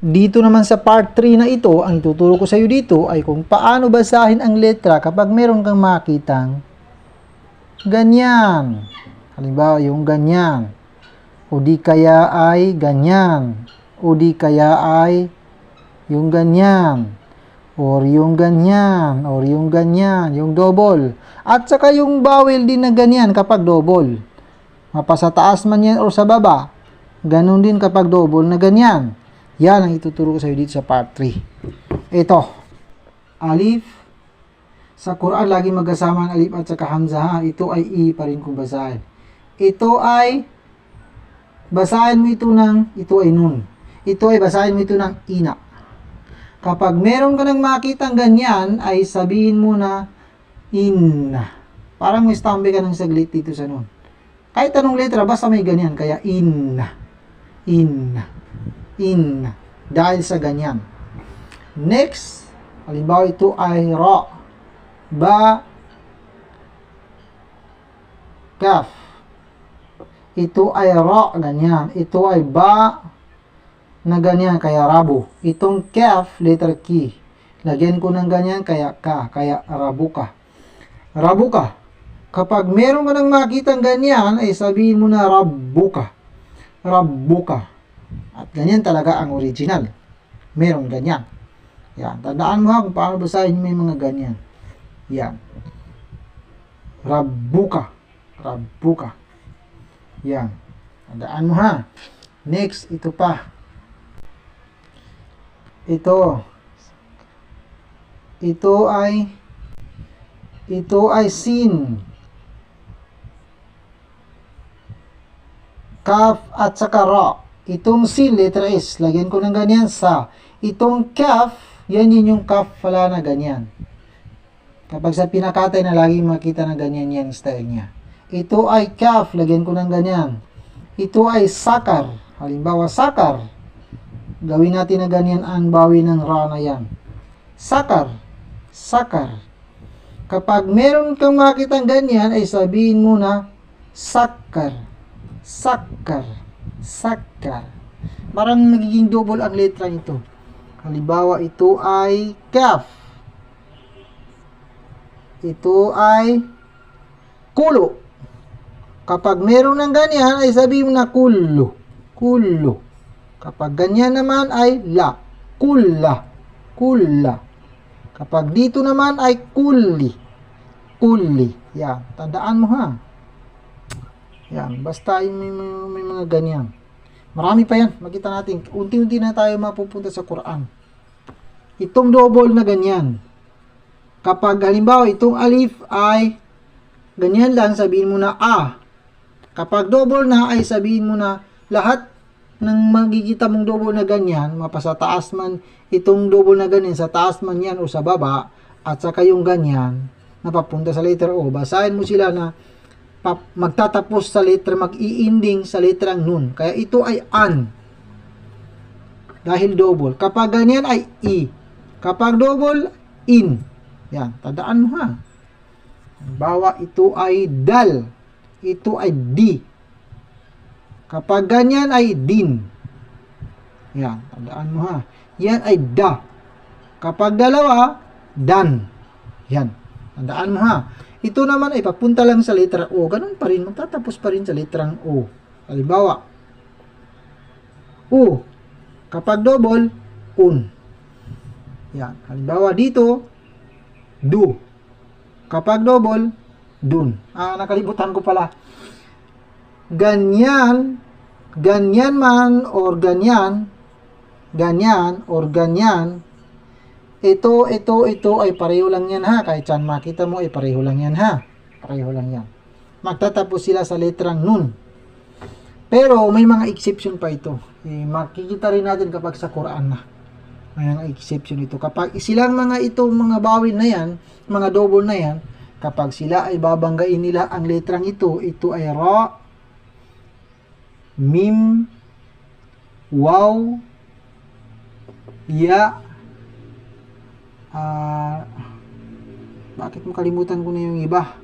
Dito naman sa part 3 na ito, ang ituturo ko sa iyo dito ay kung paano basahin ang letra kapag meron kang makitang ganyan. Halimbawa, yung ganyan. O di kaya ay ganyan. O di kaya ay yung ganyan. Or yung ganyan. Or yung ganyan. Yung double. At saka yung vowel din na ganyan kapag double. Mapasa taas man yan or sa baba. Ganon din kapag double na ganyan. Yan ang ituturo ko sa iyo dito sa part 3. Ito. Alif. Sa Quran, lagi magkasama ang alif at saka hamzah. Ito ay i pa rin kung basahin. Ito ay basahin mo ito ng, ito ay nun. Ito ay basahin mo ito ng ina. Kapag meron ka nang makitang ganyan, ay sabihin mo na inna. Parang may stambe ka ng saglit dito sa nun. Kahit anong letra, basta may ganyan. Kaya inna. Inna. Inna. Dahil sa ganyan. Next, halimbawa ito ay ra. Ba. Kaf. Ito ay ra, ganyan. Ito ay ba na ganyan, kaya rabo. Itong kaf, letter K. Lagyan ko ng ganyan, kaya ka, kaya rabuka. Rabuka. Kapag meron ka nang makitang ganyan, ay sabihin mo na rabuka. Rabuka. At ganyan talaga ang original. Meron ganyan. Yan. Tandaan mo ha kung paano basahin may mga ganyan. Yan. Rabuka. Rabuka. Yan. Tandaan mo ha. Next, ito pa. Ito. Ito ay sin. Kaf at saka ra. Itong sin, letter S, lagyan ko ng ganyan sa. Itong kaf, yan yung kaf pala na ganyan. Kapag sa pinakatay na lagi makita na ganyan yan style niya. Ito ay kaf, lagyan ko ng ganyan. Ito ay sakar. Halimbawa, sakar. Gawin natin na ganyan ang bawi ng ra na yan. Sakar. Sakar. Kapag meron kang makitang ganyan, ay sabihin mo na sakar. Sakar. Sakar. Parang nagiging double ang letra nito. Halimbawa, ito ay kaf. Ito ay kulo. Kapag meron ng ganyan, ay sabihin mo na kulo. Kulo. Kapag ganyan naman ay la. Kulla. Kulla. Kapag dito naman ay kuli. Kuli. Yan. Tandaan mo ha. Yan. Basta may mga ganyan. Marami pa yan. Makita natin. Unti-unti na tayo mapupunta sa Quran. Itong double na ganyan. Kapag halimbawa itong alif ay ganyan lang, sabihin mo na a. Kapag double na ay sabihin mo na lahat ng magigita mong double na ganyan, mapasa taas man itong double na ganyan, sa taas man yan o sa baba, at saka yung ganyan, napapunta sa letter O, basahin mo sila na magtatapos sa letter, mag-i-ending sa letrang nun. Kaya ito ay an. Dahil double. Kapag ganyan ay i. Kapag double, in. Yan, tandaan mo ha. Bawa ito ay dal. Ito ay di. Kapag ganyan ay din. Yan, tandaan mo ha. Yan ay da. Kapag dalawa, dan. Yan, tandaan mo ha. Ito naman ay papunta lang sa letra O. Ganun pa rin, magtatapos pa rin sa letrang O. Halimbawa, U. Kapag double, un. Yan, halimbawa dito, du. Kapag double, dun. Nakalimutan ko pala. Ganyan, ganyan man or ganyan, ganyan or ganyan, ito ay pareho lang yan ha. Kahit saan makita mo ay pareho lang yan ha. Pareho lang yan. Magtatapos sila sa letrang nun. Pero may mga exception pa ito. Makikita rin natin kapag sa Quran na. May mga exception ito. Kapag silang mga itong mga bawin na yan, mga double na yan, kapag sila ay babanggain nila ang letrang ito ay ra, mim, waw, ya, bakit mo kalimutan ko na yung iba?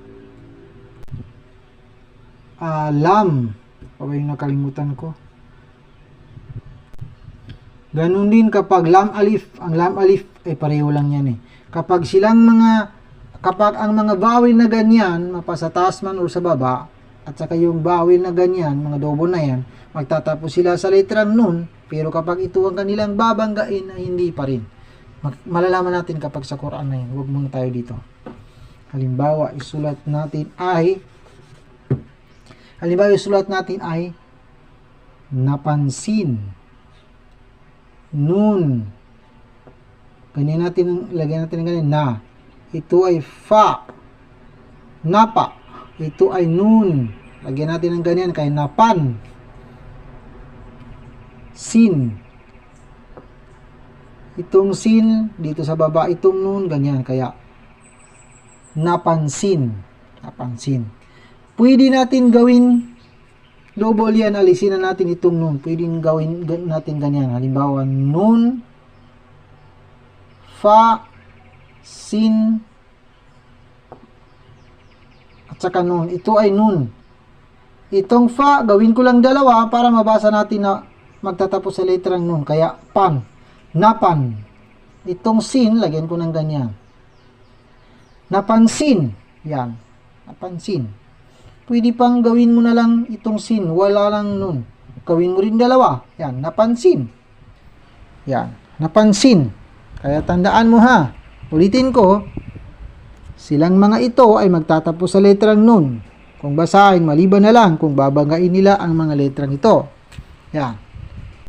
Lam. Pa ba yung nakalimutan ko? Ganun din kapag lam alif, ang lam alif ay pareho lang yan eh. Kapag ang mga vowel na ganyan, mapasa taas man o sa baba, at saka yung vowel na ganyan, mga double na yan, magtatapos sila sa letrang nun, pero kapag ito ang kanilang babanggain, ay hindi pa rin. Malalaman natin kapag sa Quran na yun. Huwag muna tayo dito. Halimbawa, isulat natin ay napansin. Nun. Ganyan natin, lagyan natin ng ganyan, na. Ito ay fa. Napa. Ito ay nun. Lagyan natin ng ganyan, kaya napan. Sin. Itong sin, dito sa baba, itong nun, ganyan, kaya napansin. Napansin. Pwede natin gawin double yan, alisin na natin itong nun. Pwede gawin natin ganyan. Halimbawa, nun, fa, sin, at saka nun. Ito ay nun. Itong fa, gawin ko lang dalawa para mabasa natin na magtatapos sa letrang nun. Kaya, pan, napan. Itong sin, lagyan ko ng ganyan. Napansin. Yan. Napansin. Pwede pang gawin mo na lang itong sin, wala lang nun. Gawin mo rin dalawa. Yan, napansin. Yan, napansin. Kaya tandaan mo ha. Ulitin ko, silang mga ito ay magtatapos sa letrang nun. Kung basahin, maliban na lang kung babanggain nila ang mga letrang ito. Yan.